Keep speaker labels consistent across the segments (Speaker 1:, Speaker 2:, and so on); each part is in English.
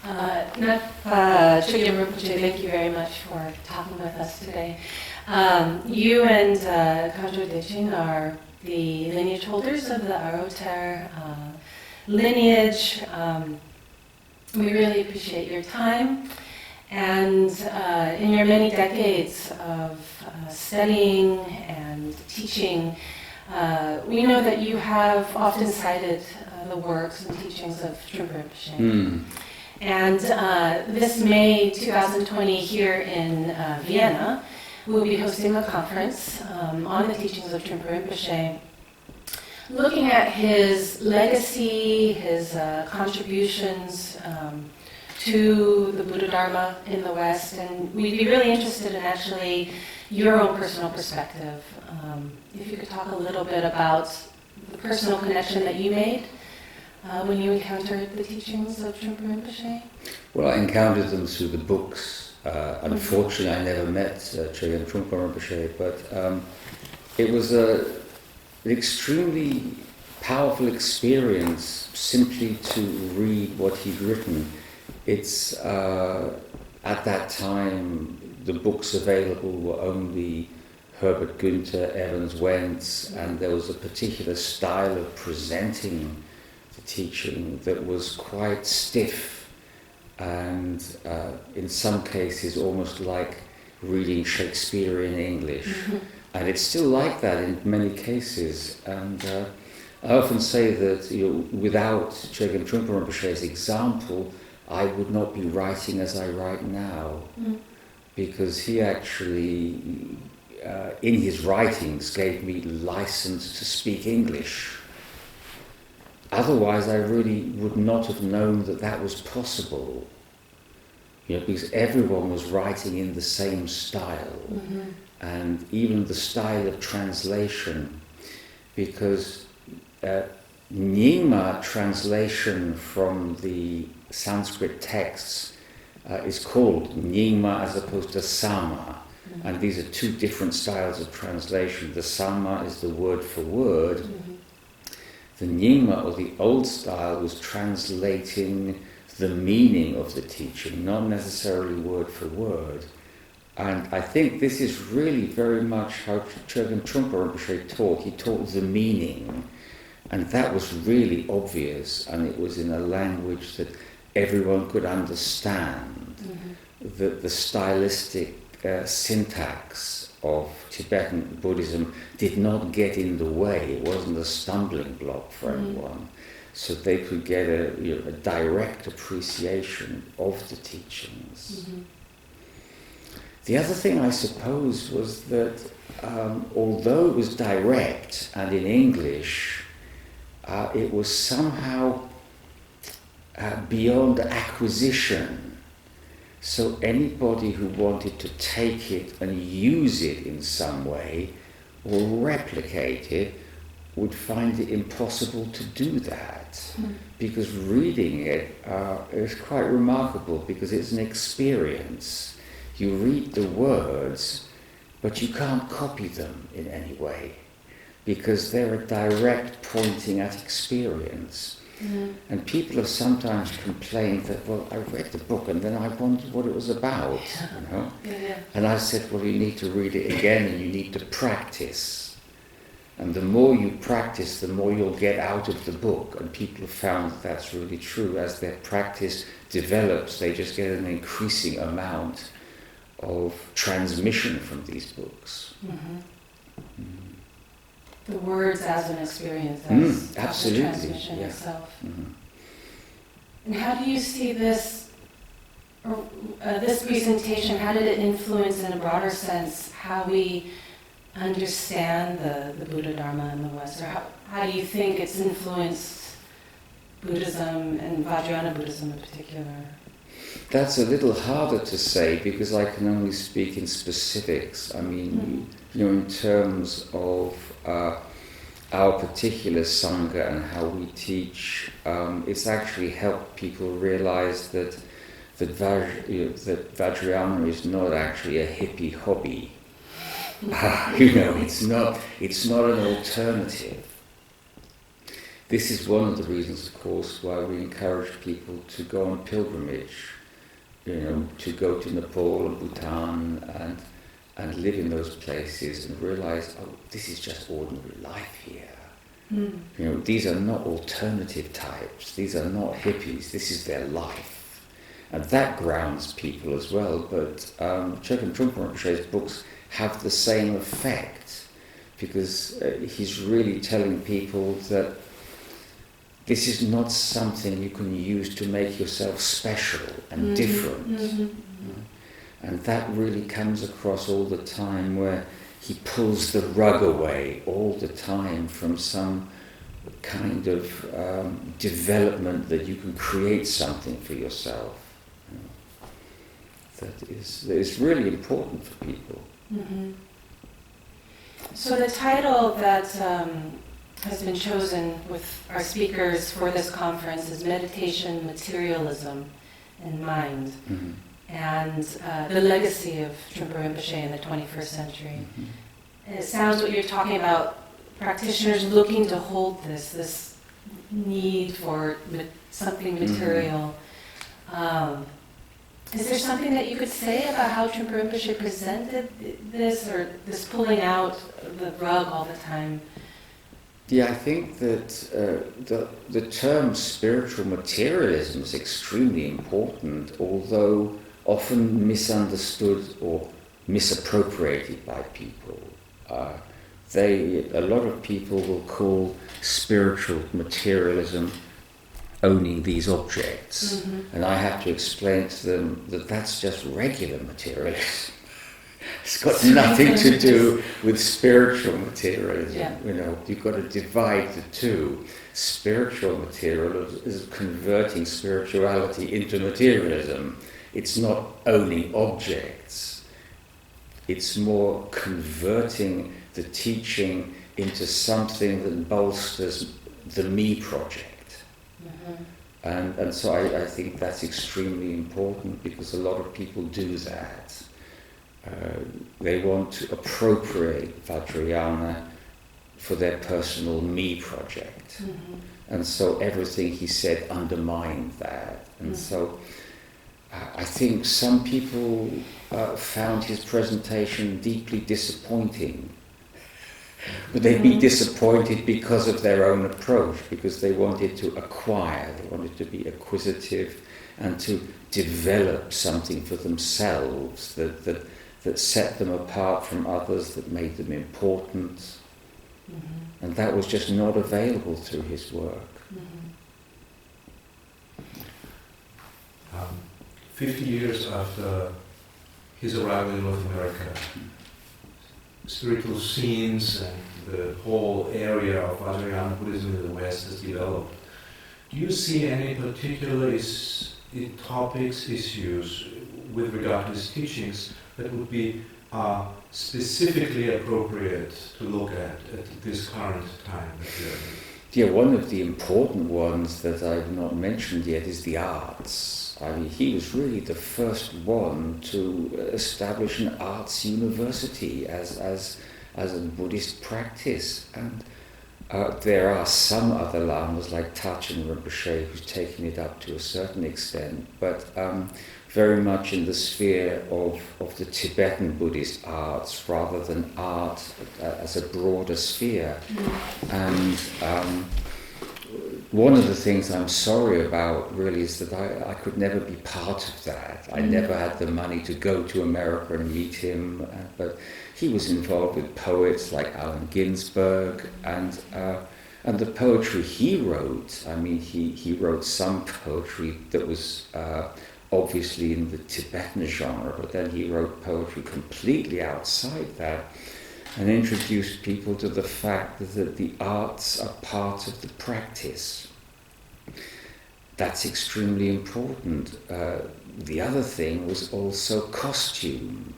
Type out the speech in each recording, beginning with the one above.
Speaker 1: Ngakpa Chögyam Rinpoche, thank you very much for talking with us today. You and Kajol Dechin are the lineage holders of the Aroter lineage. We really appreciate your time and in your many decades of studying and teaching. We know that you have often cited the works and teachings of Trungpa Rinpoche. And this May 2020 here in Vienna, we'll be hosting a conference on the teachings of Trungpa Rinpoche, looking at his legacy, his contributions to the Buddha Dharma in the West, and we'd be really interested in actually your own personal perspective. If you could talk a little bit about the personal connection that you made when you encountered the teachings of Trungpa Rinpoche?
Speaker 2: Well, I encountered them through the books. Unfortunately, I never met Chögyam Trungpa Rinpoche, but it was an extremely powerful experience simply to read what he'd written. It's at that time the books available were only Herbert Günther, Evans Wentz, and there was a particular style of presenting the teaching that was quite stiff and in some cases almost like reading Shakespeare in English. And it's still like that in many cases. And I often say that without Chögyam Trungpa Rinpoche's example, I would not be writing as I write now, because he actually, in his writings, gave me license to speak English. Otherwise, I really would not have known that that was possible, because everyone was writing in the same style, and even the style of translation, because Nyingma translation from the Sanskrit texts is called Nyingma as opposed to Sama, and these are two different styles of translation. The Sama is the word for word. The Nyingma, or the old style, was translating the meaning of the teaching, not necessarily word for word. And I think this is really very much how Chögyam Trungpa Rinpoche taught. He taught the meaning, and that was really obvious, and it was in a language that everyone could understand. The stylistic syntax of Tibetan Buddhism did not get in the way. It wasn't a stumbling block for anyone. So they could get a direct appreciation of the teachings. The other thing, I suppose, was that although it was direct and in English, it was somehow beyond acquisition. So anybody who wanted to take it and use it in some way or replicate it would find it impossible to do that, because reading it is quite remarkable, because it's an experience. You read the words, but you can't copy them in any way, because they're a direct pointing at experience. And people have sometimes complained that, well, I read the book and then I wondered what it was about, And I said, well, you need to read it again and you need to practice. And the more you practice, the more you'll get out of the book. And people have found that that's really true. As their practice develops, they just get an increasing amount of transmission from these books.
Speaker 1: The words as an experience, as the transmission itself. And how do you see this, this presentation, how did it influence in a broader sense how we understand the Buddha Dharma in the West? Or how do you think it's influenced Buddhism and Vajrayana Buddhism in particular?
Speaker 2: That's a little harder to say, because I can only speak in specifics. I mean, in terms of our particular Sangha and how we teach, it's actually helped people realize that Vajrayana is not actually a hippie hobby. It's not an alternative. this is one of the reasons, of course, why we encourage people to go on pilgrimage, to go to Nepal and Bhutan and live in those places and realize, oh, this is just ordinary life here. These are not alternative types. These are not hippies. This is their life. And that grounds people as well. But Chögyam Trungpa Rinpoche's books have the same effect, because he's really telling people that this is not something you can use to make yourself special and different. And that really comes across all the time, where he pulls the rug away all the time from some kind of development that you can create something for yourself. That is really important for people.
Speaker 1: So the title that has been chosen with our speakers for this conference is Meditation, Materialism, and Mind, and the legacy of Trungpa Rinpoche in the 21st century. And it sounds what you're talking about, practitioners looking to hold this need for something material. Is there something that you could say about how Trungpa Rinpoche presented this, or this pulling out the rug all the time?
Speaker 2: Yeah, I think that the term spiritual materialism is extremely important, although often misunderstood or misappropriated by people. A lot of people will call spiritual materialism owning these objects, and I have to explain to them that that's just regular materialism. It's got nothing to do with spiritual materialism. Yeah. You've got to divide the two. Spiritual materialism is converting spirituality into materialism. It's not owning objects. It's more converting the teaching into something that bolsters the me project. And so I think that's extremely important, because a lot of people do that. They want to appropriate Vajrayana for their personal me project. And so everything he said undermined that. And so I think some people found his presentation deeply disappointing. But they'd be disappointed because of their own approach, because they wanted to acquire, they wanted to be acquisitive and to develop something for themselves that set them apart from others, that made them important. And that was just not available through his work.
Speaker 3: 50 years after his arrival in North America, spiritual scenes and the whole area of Vajrayana Buddhism in the West has developed. Do you see any particular topics, issues with regard to his teachings that would be specifically appropriate to look at this current time that we are in?
Speaker 2: Yeah, one of the important ones that I've not mentioned yet is the arts. I mean, he was really the first one to establish an arts university as a Buddhist practice. And there are some other lamas like Tachin Rinpoche who's taken it up to a certain extent, but very much in the sphere of the Tibetan Buddhist arts rather than art as a broader sphere. And one of the things I'm sorry about really is that I could never be part of that. I never had the money to go to America and meet him, but he was involved with poets like Allen Ginsberg, and the poetry he wrote, I mean, he wrote some poetry that was obviously in the Tibetan genre, but then he wrote poetry completely outside that, and introduced people to the fact that the arts are part of the practice. That's extremely important. The other thing was also costume,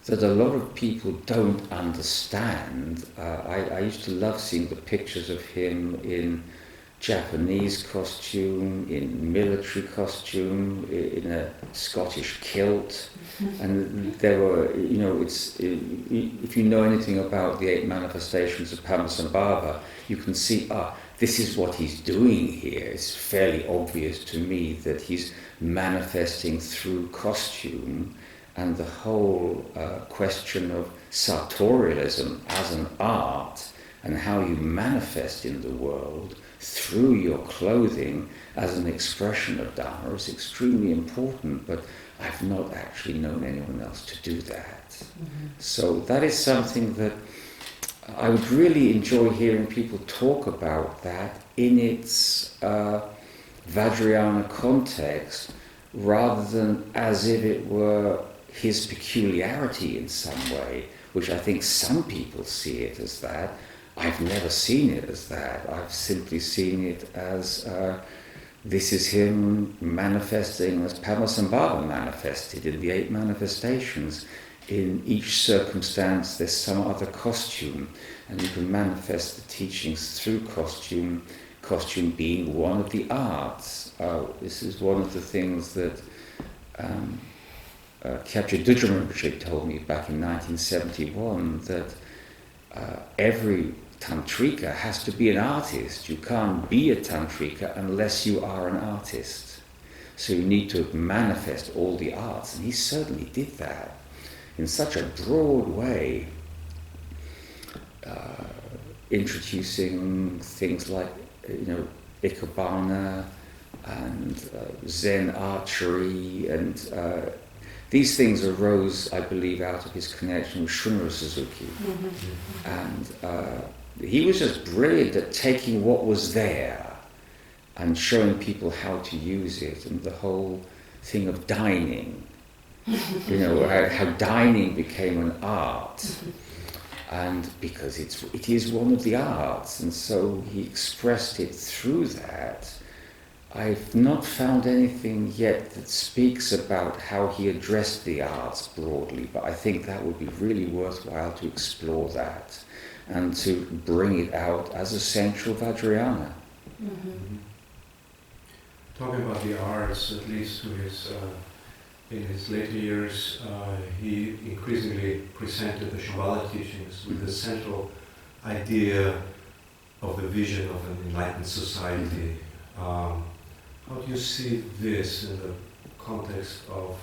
Speaker 2: that a lot of people don't understand. I used to love seeing the pictures of him in Japanese costume, in military costume, in a Scottish kilt, and there were, if you know anything about the 8 manifestations of Padmasambhava, you can see, this is what he's doing here. It's fairly obvious to me that he's manifesting through costume, and the whole question of sartorialism as an art and how you manifest in the world through your clothing as an expression of Dharma is extremely important, but I've not actually known anyone else to do that. Mm-hmm. So that is something that I would really enjoy hearing people talk about that in its Vajrayana context, rather than as if it were his peculiarity in some way, which I think some people see it as that. I've never seen it as that. I've simply seen it as this is him manifesting as Padmasambhava manifested in the 8 manifestations. In each circumstance there's some other costume, and you can manifest the teachings through costume, costume being one of the arts. This is one of the things that Ngakpa Chögyam Rinpoche told me back in 1971, that every tantrika has to be an artist. You can't be a tantrika unless you are an artist. So you need to manifest all the arts, and he certainly did that in such a broad way, introducing things like, Ikebana and Zen archery, and these things arose, I believe, out of his connection with Shunryu Suzuki. Mm-hmm. And he was just brilliant at taking what was there and showing people how to use it, and the whole thing of dining. How dining became an art, and because it is one of the arts, and so he expressed it through that. I've not found anything yet that speaks about how he addressed the arts broadly, but I think that would be really worthwhile to explore that and to bring it out as essential Vajrayana.
Speaker 3: Mm-hmm. Talking about the arts, at least to his in his later years, he increasingly presented the Shambhala teachings with the central idea of the vision of an enlightened society. How do you see this in the context of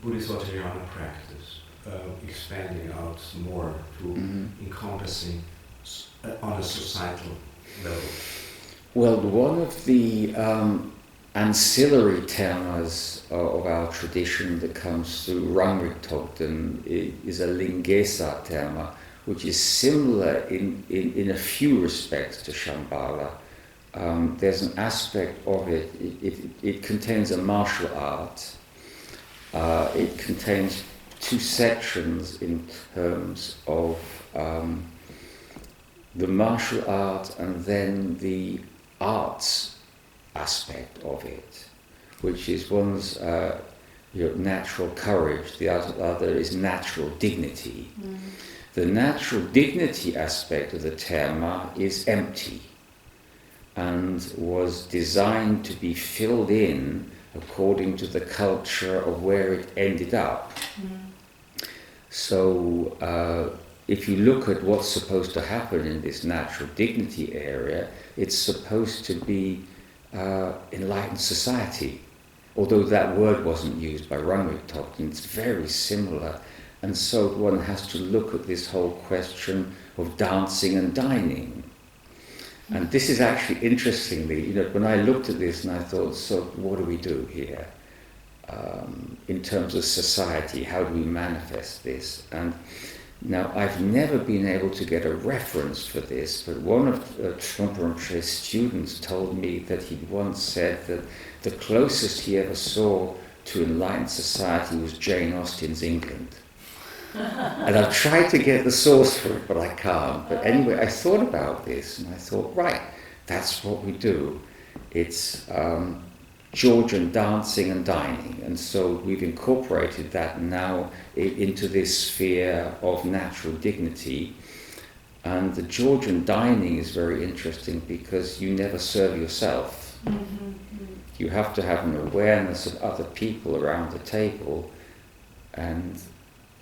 Speaker 3: Buddhist Vajrayana practice, expanding out more to encompassing on a societal level?
Speaker 2: Well, one of the ancillary termas of our tradition that comes through Rangrig Togden is a Lingesa terma, which is similar in a few respects to Shambhala. There's an aspect of it, it contains a martial art. It contains 2 sections in terms of the martial art and then the arts aspect of it, which is one's natural courage, the other is natural dignity. Mm. The natural dignity aspect of the terma is empty and was designed to be filled in according to the culture of where it ended up. Mm. So if you look at what's supposed to happen in this natural dignity area, it's supposed to be enlightened society, although that word wasn't used by Rangrig Togden. It's very similar, and so one has to look at this whole question of dancing and dining. And this is actually, interestingly, when I looked at this and I thought, so what do we do here in terms of society? How do we manifest this? And now, I've never been able to get a reference for this, but one of Trungpa Rinpoche's students told me that he once said that the closest he ever saw to enlightened society was Jane Austen's England. And I've tried to get the source for it, but I can't. But anyway, I thought about this, and I thought, right, that's what we do. It's Georgian dancing and dining, and so we've incorporated that now into this sphere of natural dignity. And the Georgian dining is very interesting because you never serve yourself. Mm-hmm. You have to have an awareness of other people around the table, and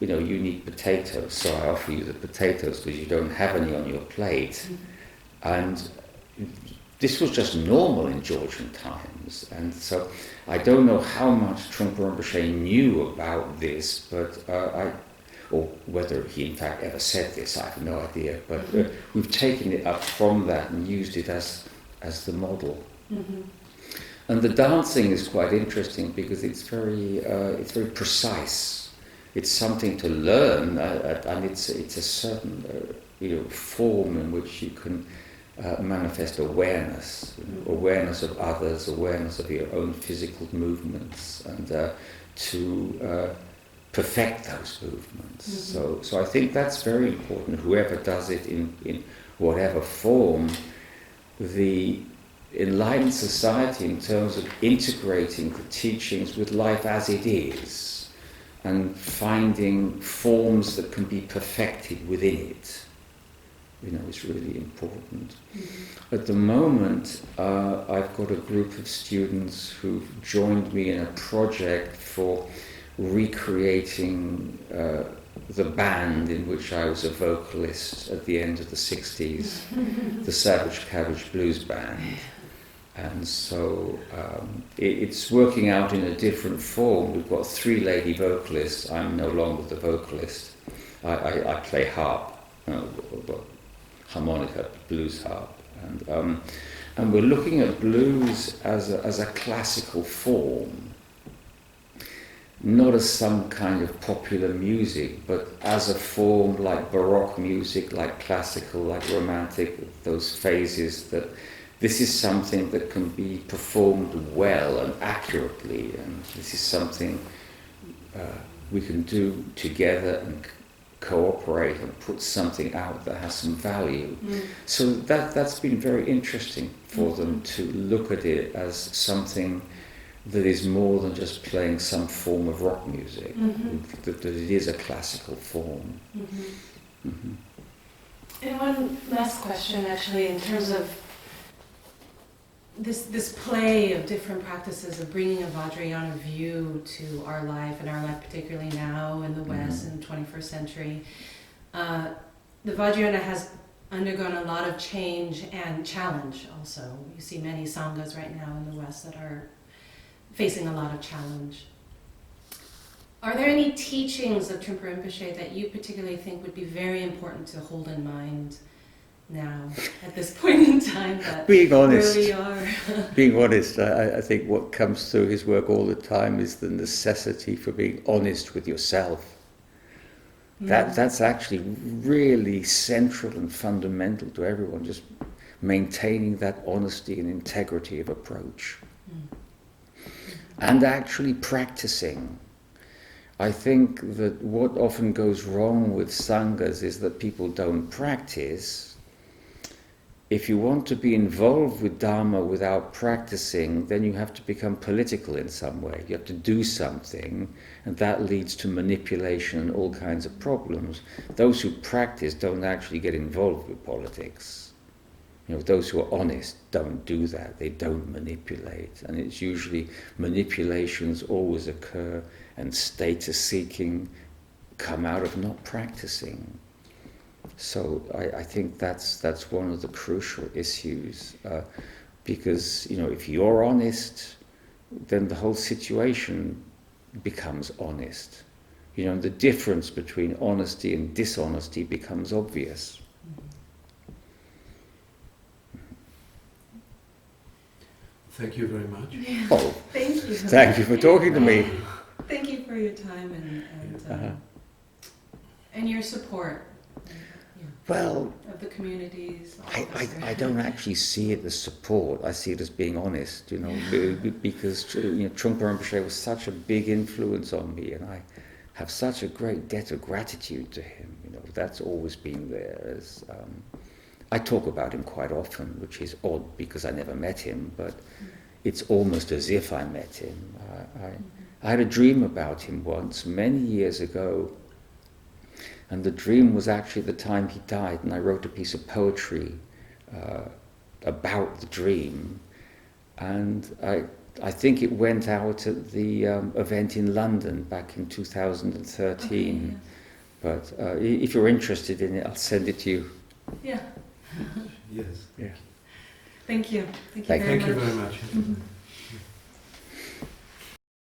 Speaker 2: you need potatoes, so I offer you the potatoes because you don't have any on your plate. Mm-hmm. And this was just normal in Georgian times, and so I don't know how much Trungpa Rinpoche knew about this, but or whether he in fact ever said this, I have no idea. But we've taken it up from that and used it as the model.
Speaker 1: Mm-hmm.
Speaker 2: And the dancing is quite interesting because it's very precise. It's something to learn, and it's a certain form in which you can manifest awareness, awareness of others, awareness of your own physical movements, and to perfect those movements.
Speaker 1: Mm-hmm.
Speaker 2: So I think that's very important. Whoever does it in whatever form, the enlightened society, in terms of integrating the teachings with life as it is, and finding forms that can be perfected within it, is really important.
Speaker 1: Mm-hmm.
Speaker 2: At the moment, I've got a group of students who've joined me in a project for recreating the band in which I was a vocalist at the end of the 60s, the Savage Cabbage Blues Band. And so it's working out in a different form. We've got 3 lady vocalists. I'm no longer the vocalist. I play harp, harmonica, blues harp, and we're looking at blues as a classical form, not as some kind of popular music, but as a form like Baroque music, like classical, like romantic, those phases that this is something that can be performed well and accurately, and this is something we can do together and cooperate and put something out that has some value. So that's been very interesting for them to look at it as something that is more than just playing some form of rock music, that it is a classical form.
Speaker 1: And one last question, actually, in terms of this play of different practices of bringing a Vajrayana view to our life, and our life particularly now in the West in the 21st century. The Vajrayana has undergone a lot of change and challenge also. You see many sanghas right now in the West that are facing a lot of challenge. Are there any teachings of Trungpa Rinpoche that you particularly think would be very important to hold in mind now, at this point in time, that
Speaker 2: being honest,
Speaker 1: where we are?
Speaker 2: being honest, I think what comes through his work all the time is the necessity for being honest with yourself. That's actually really central and fundamental to everyone, just maintaining that honesty and integrity of approach. And actually practicing. I think that what often goes wrong with sanghas is that people don't practice. If you want to be involved with Dharma without practicing, then you have to become political in some way. You have to do something, and that leads to manipulation and all kinds of problems. Those who practice don't actually get involved with politics. Those who are honest don't do that. They don't manipulate. And it's usually manipulations always occur, and status seeking come out of not practicing. So I think that's one of the crucial issues, because if you're honest, then the whole situation becomes honest. And the difference between honesty and dishonesty becomes obvious.
Speaker 3: Thank you very much.
Speaker 2: Oh,
Speaker 1: Thank you.
Speaker 2: Thank you for talking to me.
Speaker 1: Thank you for your time and your support.
Speaker 2: Well,
Speaker 1: Of the communities.
Speaker 2: I don't actually see it as support. I see it as being honest, because Trungpa Rinpoche was such a big influence on me, and I have such a great debt of gratitude to him. That's always been there. I talk about him quite often, which is odd because I never met him, but it's almost as if I met him. I had a dream about him once, many years ago, and the dream was actually the time he died, and I wrote a piece of poetry about the dream, and I think it went out at the event in London back in 2013.
Speaker 1: Okay, yes.
Speaker 2: But if you're interested in it, I'll send it to you.
Speaker 1: Yeah.
Speaker 3: Yes.
Speaker 2: Yeah.
Speaker 1: Thank you.
Speaker 2: Thank
Speaker 3: Thank you very much.
Speaker 1: Mhm.